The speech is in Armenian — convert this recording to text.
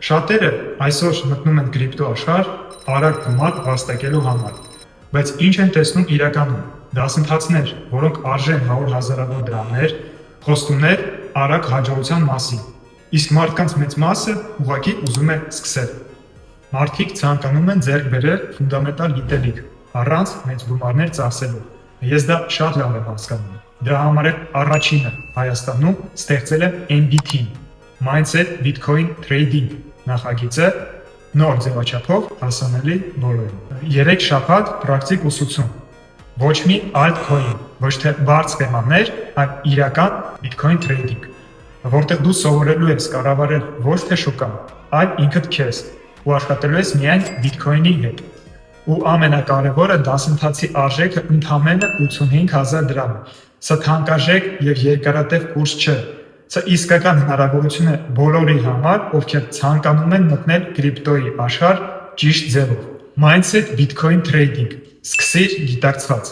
Շատերը այսօր մտնում են կրիպտո աշխարհ արագ գումար վաստակելու համար, բայց ինչ են տեսնում իրականում՝ դասընթացներ, որոնք արժեն 100,000-ավոր դրամներ, խոստումներ արագ հաջողության մասին, իսկ մարդկանց մեծ մասը ուղղակի ուզում է սկսել։ Մարդիկ ցանկանում են ձեռք բերել ֆունդամենտալ գիտելիք առանց մեծ գումարներ ծախսելու։ Ես դա շատ լավ եմ հասկանում։ Դրա համար էլ առաջինը Հայաստանում ստեղծել եմ MBT Mindset Bitcoin Trading նախագիծը նոր ձևաչափով հասանելի բոլորին։ 3 շաբաթ պրակտիկ ուսուցում։ Ոչ մի altcoin, ոչ թե բարձ թեմաներ, այլ իրական Bitcoin trading, որտեղ դու սովորելու ես կառավարել ոչ թե շուկան, այլ ինքդ քեզ ու աշխատելու ես միայն Bitcoin-ի հետ։ Ու ամենակարևորը դասընթացի արժեքը ընդամենը 85,000 դրամ է։ Սա թանկարժեք եւ երկարատև կուրս չէ։ Սա իսկական հնարավորություն է բոլորի համար, ովքեր ցանկանում են մտնել կրիպտոյի աշխարհ ճիշտ ձևով։ Mindset Bitcoin Trading։ Սկսիր գիտակցված։